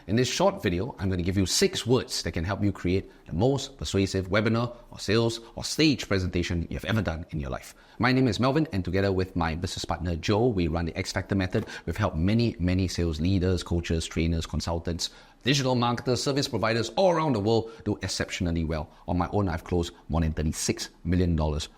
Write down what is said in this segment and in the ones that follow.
In this short video, I'm going to give you 6 words that can help you create the most persuasive webinar or sales or stage presentation you've ever done in your life. My name is Melvin, and together with my business partner Joe, we run the X Factor method. We've helped many sales leaders, coaches, trainers, consultants, digital marketers, service providers all around the world do exceptionally well. On my own, I've closed more than $36 million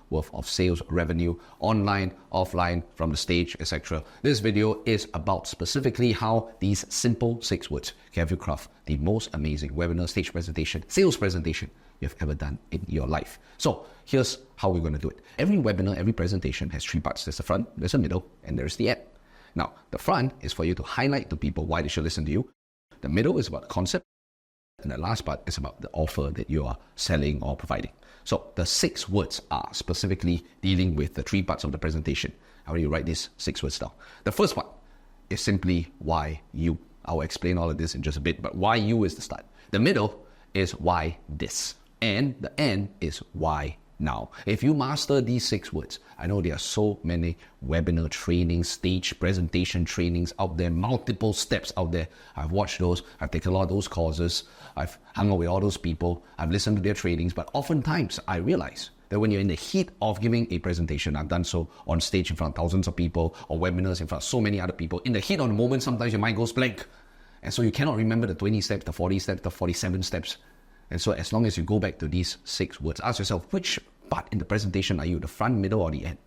worth of sales revenue, online, offline, from the stage, etc. This video is about specifically how these simple 6 words can help you craft the most amazing webinar, stage presentation, sales presentation you've ever done in your life. So here's how we're going to do it. Every webinar, every presentation has 3 parts. There's the front, there's the middle, and there's the end. Now, the front is for you to highlight to people why they should listen to you. The middle is about the concept, and the last part is about the offer that you are selling or providing. So the 6 words are specifically dealing with the 3 parts of the presentation. How do you write these 6 words down? The first part is simply why you. I'll explain all of this in just a bit, but why you is the start. The middle is why this, and the end is why now. If you master these 6 words, I know there are so many webinar trainings, stage presentation trainings out there, multiple steps out there. I've watched those, I've taken a lot of those courses, I've hung out with all those people, I've listened to their trainings, but oftentimes I realize that when you're in the heat of giving a presentation, I've done so on stage in front of thousands of people, or webinars in front of so many other people, in the heat of the moment, sometimes your mind goes blank. And so you cannot remember the 20 steps, the 40 steps, the 47 steps. And so as long as you go back to these 6 words, ask yourself, which part in the presentation are you, the front, middle, or the end?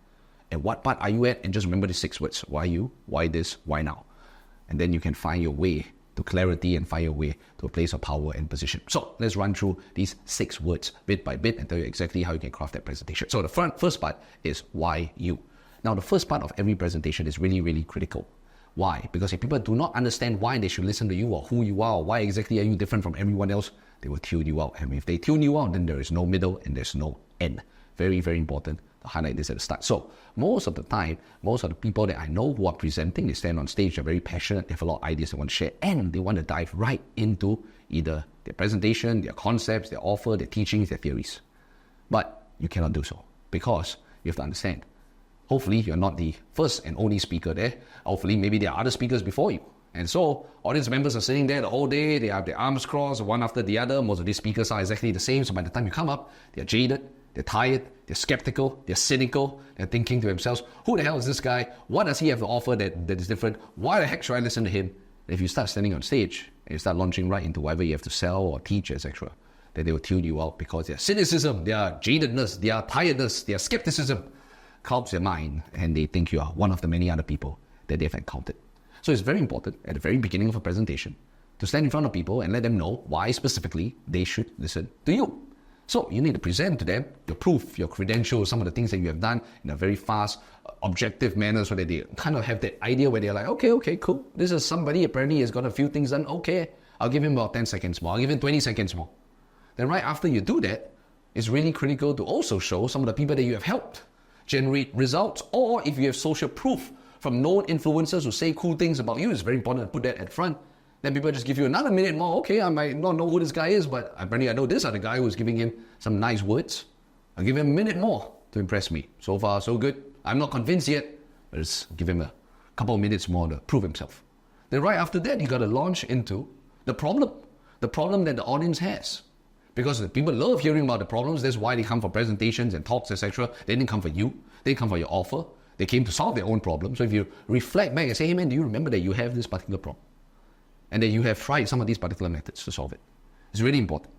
And what part are you at? And just remember the 6 words. Why you, why this, why now? And then you can find your way to clarity and find your way to a place of power and position. So let's run through these 6 words bit by bit and tell you exactly how you can craft that presentation. So the first part is why you. Now the first part of every presentation is really critical. Why? Because if people do not understand why they should listen to you, or who you are, or why exactly are you different from everyone else, they will tune you out. And if they tune you out, then there is no middle and there's no end. Very important to highlight this at the start. So most of the time, most of the people that I know who are presenting, they stand on stage, they're very passionate, they have a lot of ideas they want to share, and they want to dive right into either their presentation, their concepts, their offer, their teachings, their theories. But you cannot do so, because you have to understand, hopefully you're not the first and only speaker there. Hopefully maybe there are other speakers before you. And so audience members are sitting there the whole day, they have their arms crossed one after the other. Most of these speakers are exactly the same, so by the time you come up, they're jaded, they're tired, they're skeptical, they're cynical, they're thinking to themselves, who the hell is this guy? What does he have to offer that is different? Why the heck should I listen to him? And if you start standing on stage and you start launching right into whatever you have to sell or teach, etc., then they will tune you out, because their cynicism, their jadedness, their tiredness, their skepticism clouds their mind, and they think you are one of the many other people that they've encountered. So it's very important at the very beginning of a presentation to stand in front of people and let them know why specifically they should listen to you. So you need to present to them your proof, your credentials, some of the things that you have done in a very fast, objective manner, so that they kind of have that idea where they're like, okay, cool. This is somebody apparently has got a few things done. Okay, I'll give him about 10 seconds more. I'll give him 20 seconds more. Then right after you do that, it's really critical to also show some of the people that you have helped generate results, or if you have social proof from known influencers who say cool things about you, it's very important to put that at front. Then people just give you another minute more. Okay, I might not know who this guy is, but apparently I know this other guy who's giving him some nice words. I'll give him a minute more to impress me. So far, so good. I'm not convinced yet, but just give him a couple of minutes more to prove himself. Then right after that, you got to launch into the problem that the audience has. Because the people love hearing about the problems. That's why they come for presentations and talks, etc. They didn't come for you. They didn't come for your offer. They came to solve their own problem. So if you reflect back and say, hey man, do you remember that you have this particular problem? And that you have tried some of these particular methods to solve it. It's really important.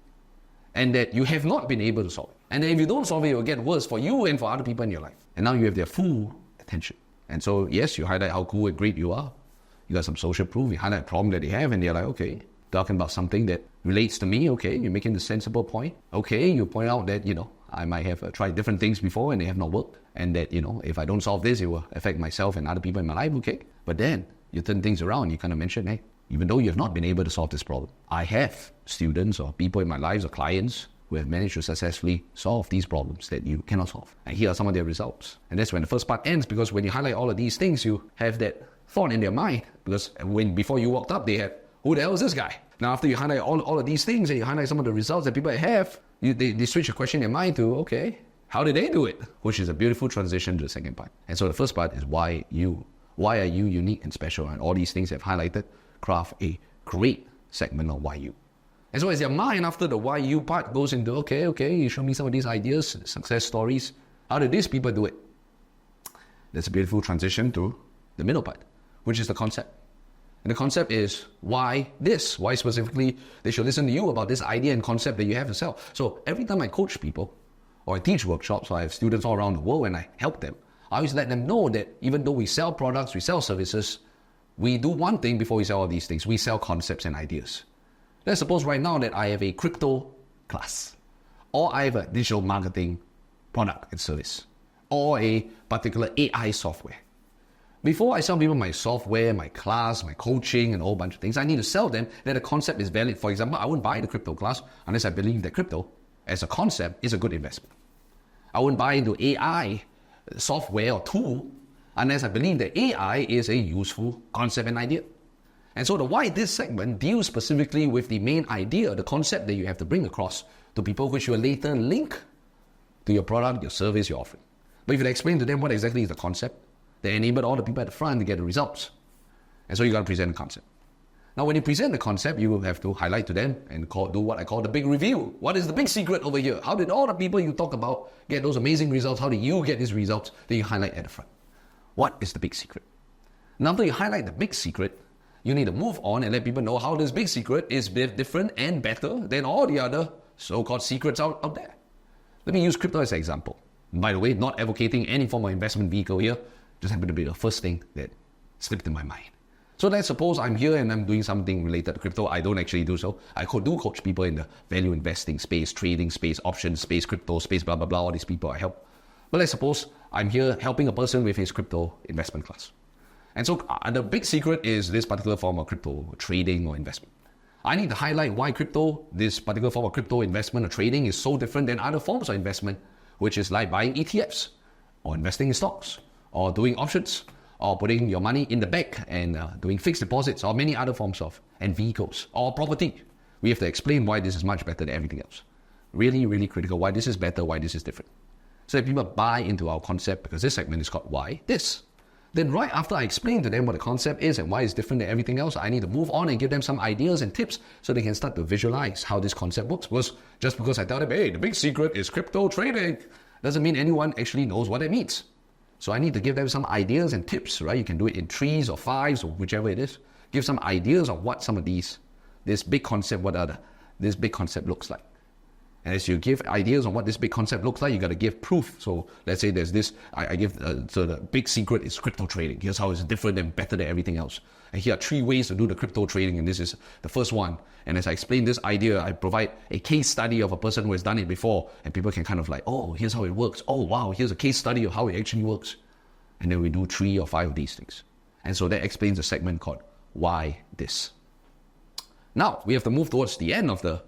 And that you have not been able to solve it. And that if you don't solve it, it will get worse for you and for other people in your life. And now you have their full attention. And so yes, you highlight how cool and great you are. You got some social proof. You highlight a problem that they have, and they're like, okay, talking about something that relates to me. Okay, you're making the sensible point. Okay, you point out that, I might have tried different things before and they have not worked. And that, if I don't solve this, it will affect myself and other people in my life. Okay. But then you turn things around. You kind of mention, hey, even though you have not been able to solve this problem, I have students or people in my lives or clients who have managed to successfully solve these problems that you cannot solve. And here are some of their results. And that's when the first part ends, because when you highlight all of these things, you have that thought in their mind. Because before you walked up, they had, who the hell is this guy? Now, after you highlight all of these things and you highlight some of the results that people have, they switch a question in their mind to, okay, how did they do it? Which is a beautiful transition to the second part. And so the first part is why you. Why are you unique and special? And all these things I've highlighted craft a great segment on why you. And so as your mind after the why you part goes into, okay, you show me some of these ideas, success stories. How did these people do it? There's a beautiful transition to the middle part, which is the concept. And the concept is why this? Why specifically they should listen to you about this idea and concept that you have to sell. So every time I coach people or I teach workshops or I have students all around the world and I help them, I always let them know that even though we sell products, we sell services, we do one thing before we sell all these things. We sell concepts and ideas. Let's suppose right now that I have a crypto class, or I have a digital marketing product and service, or a particular AI software. Before I sell people my software, my class, my coaching, and a whole bunch of things, I need to sell them that the concept is valid. For example, I wouldn't buy the crypto class unless I believe that crypto as a concept is a good investment. I wouldn't buy into AI software or tool unless I believe that AI is a useful concept and idea. And so the why this segment deals specifically with the main idea, the concept that you have to bring across to people, which you will later link to your product, your service, your offering. But if you explain to them what exactly is the concept, they enable all the people at the front to get the results. And so you got to present the concept. Now, when you present the concept, you will have to highlight to them and do what I call the big review. What is the big secret over here? How did all the people you talk about get those amazing results? How did you get these results? Then you highlight at the front. What is the big secret? Now, after you highlight the big secret, you need to move on and let people know how this big secret is different and better than all the other so-called secrets out there. Let me use crypto as an example. By the way, not advocating any form of investment vehicle here, just happened to be the first thing that slipped in my mind. So let's suppose I'm here and I'm doing something related to crypto. I don't actually do so. I do coach people in the value investing space, trading space, options space, crypto space, blah, blah, blah, all these people I help. But let's suppose I'm here helping a person with his crypto investment class. And so the big secret is this particular form of crypto trading or investment. I need to highlight why crypto, this particular form of crypto investment or trading is so different than other forms of investment, which is like buying ETFs or investing in stocks or doing options or putting your money in the bank and doing fixed deposits or many other forms of and vehicles or property. We have to explain why this is much better than everything else. Really, really critical why this is better, why this is different. So if people buy into our concept, because this segment is called why this, then right after I explain to them what the concept is and why it's different than everything else, I need to move on and give them some ideas and tips so they can start to visualize how this concept works. Because just because I tell them, hey, the big secret is crypto trading, doesn't mean anyone actually knows what it means. So I need to give them some ideas and tips, right? You can do it in 3s or 5s or whichever it is. Give some ideas of what some of this big concept, this big concept looks like. And as you give ideas on what this big concept looks like, you got to give proof. So let's say there's this, I give, so the big secret is crypto trading. Here's how it's different and better than everything else. And here are 3 ways to do the crypto trading, and this is the first one. And as I explain this idea, I provide a case study of a person who has done it before, and people can kind of like, oh, here's how it works. Oh, wow, here's a case study of how it actually works. And then we do 3 or 5 of these things. And so that explains a segment called why this. Now, we have to move towards the end of the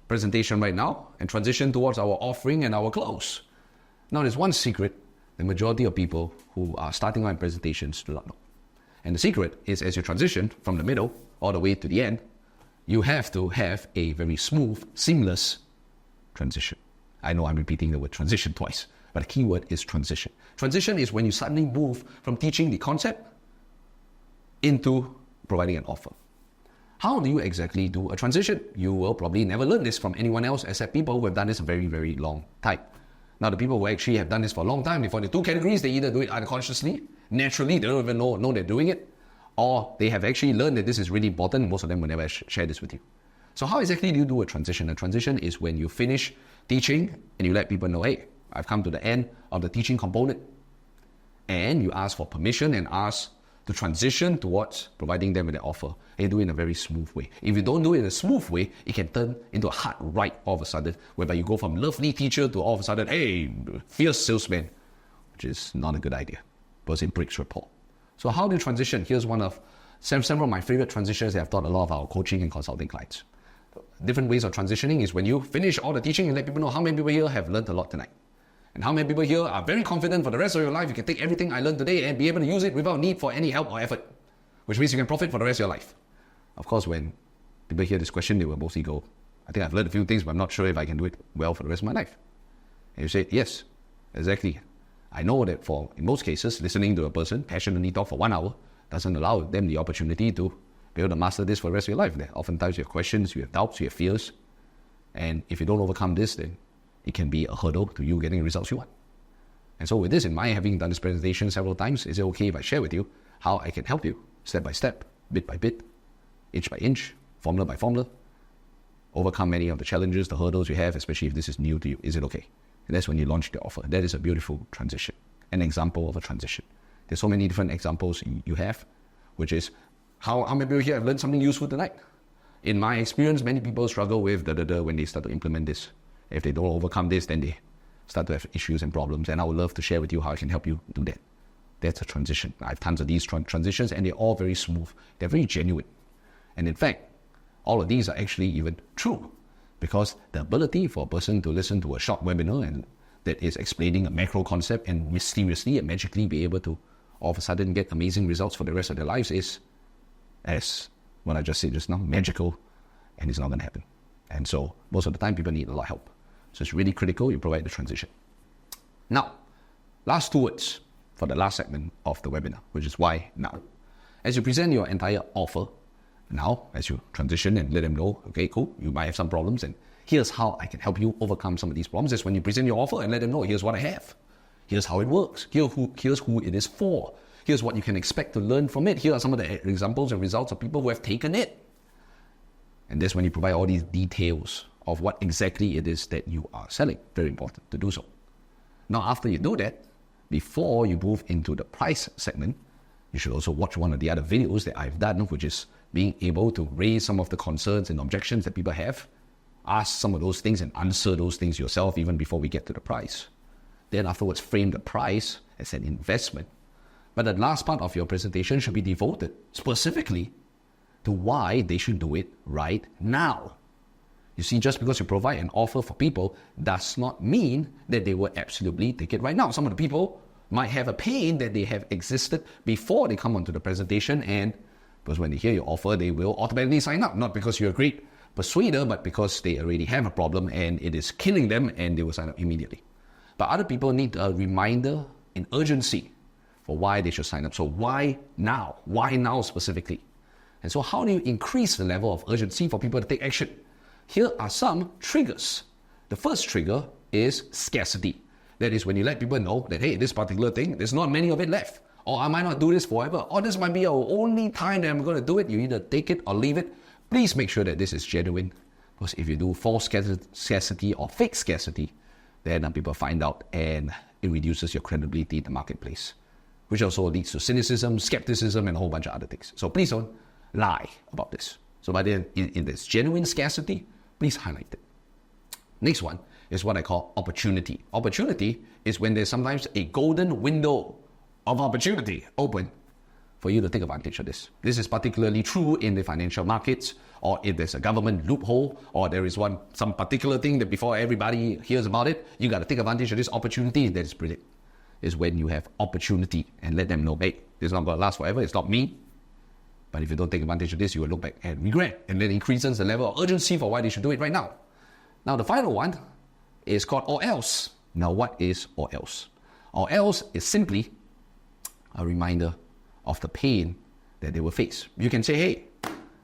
presentation right now and transition towards our offering and our close. Now, there's one secret the majority of people who are starting out in presentations do not know. And the secret is as you transition from the middle all the way to the end, you have to have a very smooth, seamless transition. I know I'm repeating the word transition twice, but the key word is transition. Transition is when you suddenly move from teaching the concept into providing an offer. How do you exactly do a transition? You will probably never learn this from anyone else except people who have done this a very, very long time. Now, the people who actually have done this for a long time, they fall into 2 categories. They either do it unconsciously, naturally, they don't even know they're doing it, or they have actually learned that this is really important. Most of them will never share this with you. So how exactly do you do a transition? A transition is when you finish teaching and you let people know, hey, I've come to the end of the teaching component. And you ask for permission and ask to transition towards providing them with an offer. And you do it in a very smooth way. If you don't do it in a smooth way, it can turn into a hard right all of a sudden, whereby you go from lovely teacher to all of a sudden, hey, fierce salesman, which is not a good idea because it breaks rapport. So how do you transition? Here's one of several of my favorite transitions that I've taught a lot of our coaching and consulting clients. Different ways of transitioning is when you finish all the teaching and let people know how many people here have learned a lot tonight. And how many people here are very confident for the rest of your life you can take everything I learned today and be able to use it without need for any help or effort, which means you can profit for the rest of your life. Of course, when people hear this question, they will mostly go, I think I've learned a few things, but I'm not sure if I can do it well for the rest of my life. And you say, yes, exactly. I know that in most cases, listening to a person passionately talk for 1 hour doesn't allow them the opportunity to be able to master this for the rest of your life. There oftentimes you have questions, you have doubts, you have fears. And if you don't overcome this, then it can be a hurdle to you getting the results you want. And so with this in mind, having done this presentation several times, is it okay if I share with you how I can help you step by step, bit by bit, inch by inch, formula by formula, overcome many of the challenges, the hurdles you have, especially if this is new to you? Is it okay? And that's when you launch the offer. That is a beautiful transition, an example of a transition. There's so many different examples you have, which is how many people here have learned something useful tonight. In my experience, many people struggle with when they start to implement this. If they don't overcome this, then they start to have issues and problems. And I would love to share with you how I can help you do that. That's a transition. I have tons of these transitions, and they're all very smooth. They're very genuine. And in fact, all of these are actually even true, because the ability for a person to listen to a short webinar and that is explaining a macro concept and mysteriously and magically be able to all of a sudden get amazing results for the rest of their lives is, as what I just said just now, magical, and it's not going to happen. And so most of the time people need a lot of help. So it's really critical you provide the transition. Now, last 2 words for the last segment of the webinar, which is why now. As you present your entire offer, now, as you transition and let them know, okay, cool, you might have some problems, and here's how I can help you overcome some of these problems. Is when you present your offer and let them know, here's what I have. Here's how it works. Here's who it is for. Here's what you can expect to learn from it. Here are some of the examples and results of people who have taken it. And that's when you provide all these details of what exactly it is that you are selling. Very important to do so. Now, after you do that, before you move into the price segment, you should also watch one of the other videos that I've done, which is being able to raise some of the concerns and objections that people have, ask some of those things and answer those things yourself even before we get to the price. Then afterwards, frame the price as an investment. But the last part of your presentation should be devoted specifically to why they should do it right now. You see, just because you provide an offer for people does not mean that they will absolutely take it right now. Some of the people might have a pain that they have existed before they come onto the presentation, and because when they hear your offer, they will automatically sign up, not because you're a great persuader, but because they already have a problem and it is killing them, and they will sign up immediately. But other people need a reminder in urgency for why they should sign up. So why now? Why now specifically? And so how do you increase the level of urgency for people to take action? Here are some triggers. The first trigger is scarcity. That is when you let people know that, hey, this particular thing, there's not many of it left. Or I might not do this forever. Or this might be our only time that I'm going to do it. You either take it or leave it. Please make sure that this is genuine. Because if you do false scarcity or fake scarcity, then people find out and it reduces your credibility in the marketplace, which also leads to cynicism, skepticism, and a whole bunch of other things. So please don't lie about this. So by then, in this genuine scarcity, please highlight it. Next one is what I call opportunity. Opportunity is when there's sometimes a golden window of opportunity open for you to take advantage of this. This is particularly true in the financial markets, or if there's a government loophole, or there is some particular thing that before everybody hears about it, you got to take advantage of this opportunity. That is brilliant. Is when you have opportunity and let them know, hey, this is not going to last forever. It's not me. But if you don't take advantage of this, you will look back and regret, and then increases the level of urgency for why they should do it right now. Now, the final one is called or else. Now, what is or else? Or else is simply a reminder of the pain that they will face. You can say, hey,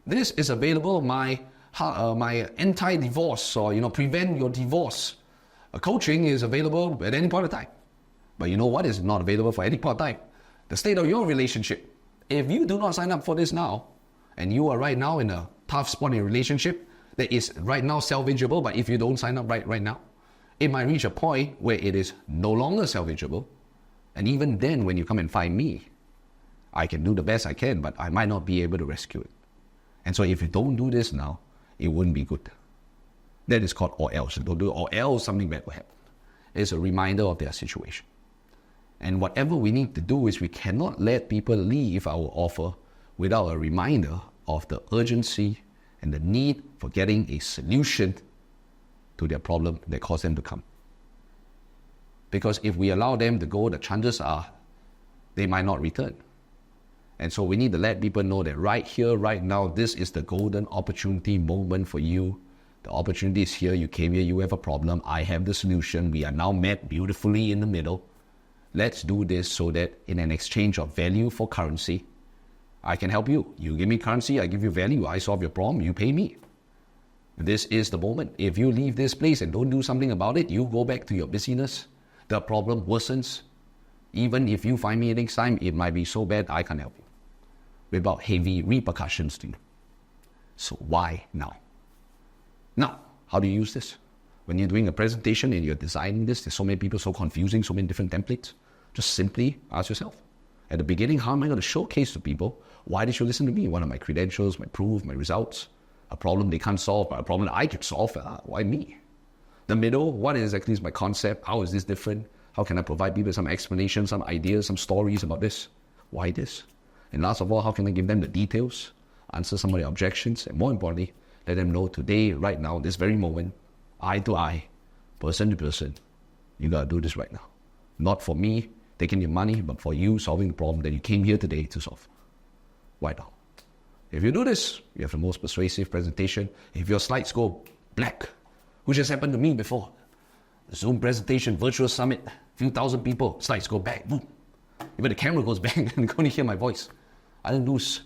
this is available, my anti-divorce, or prevent your divorce. Coaching is available at any point of time. But you know what is not available for any point of time? The state of your relationship. If you do not sign up for this now, and you are right now in a tough spot in a relationship that is right now salvageable, but if you don't sign up right now, it might reach a point where it is no longer salvageable. And even then, when you come and find me, I can do the best I can, but I might not be able to rescue it. And so if you don't do this now, it wouldn't be good. That is called or else. Don't do it, or else something bad will happen. It's a reminder of their situation. And whatever we need to do is we cannot let people leave our offer without a reminder of the urgency and the need for getting a solution to their problem that caused them to come. Because if we allow them to go, the chances are they might not return. And so we need to let people know that right here, right now, this is the golden opportunity moment for you. The opportunity is here. You came here, you have a problem. I have the solution. We are now met beautifully in the middle. Let's do this so that in an exchange of value for currency, I can help you. You give me currency, I give you value, I solve your problem, you pay me. This is the moment. If you leave this place and don't do something about it, you go back to your busyness, the problem worsens. Even if you find me next time, it might be so bad I can't help you without heavy repercussions to you. So why now? Now, how do you use this? When you're doing a presentation and you're designing this, there's so many people, so confusing, so many different templates. Just simply ask yourself, at the beginning, how am I going to showcase to people why they should listen to me? What are my credentials, my proof, my results? A problem they can't solve, but a problem that I could solve. Why me? The middle, what exactly is my concept? How is this different? How can I provide people some explanation, some ideas, some stories about this? Why this? And last of all, how can I give them the details, answer some of their objections, and more importantly, let them know today, right now, this very moment, eye to eye, person to person, you gotta do this right now. Not for me taking your money, but for you solving the problem that you came here today to solve. Why now? If you do this, you have the most persuasive presentation. If your slides go black, which has happened to me before, the Zoom presentation, virtual summit, few thousand people, slides go back, boom. Even the camera goes bang and you can only hear my voice. I didn't lose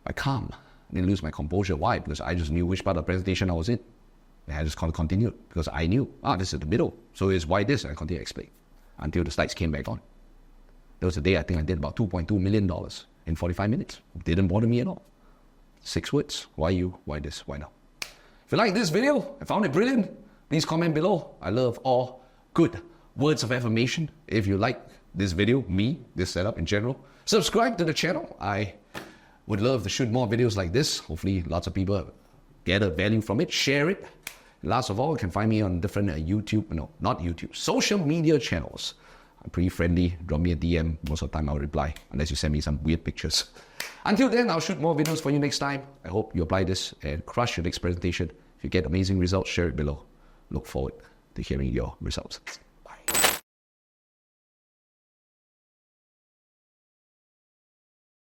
my calm. I didn't lose my composure. Why? Because I just knew which part of the presentation I was in. And I just continued because I knew, this is the middle. So it's why this, and I continued to explain until the slides came back on. There was a day I think I did about $2.2 million in 45 minutes. Didn't bother me at all. 6 words. Why you? Why this? Why now? If you like this video, I found it brilliant, please comment below. I love all good words of affirmation. If you like this video, this setup in general, subscribe to the channel. I would love to shoot more videos like this. Hopefully lots of people get a value from it. Share it. Last of all, you can find me on different social media channels. I'm pretty friendly. Drop me a DM. Most of the time I'll reply, unless you send me some weird pictures. Until then, I'll shoot more videos for you next time. I hope you apply this and crush your next presentation. If you get amazing results, share it below. Look forward to hearing your results.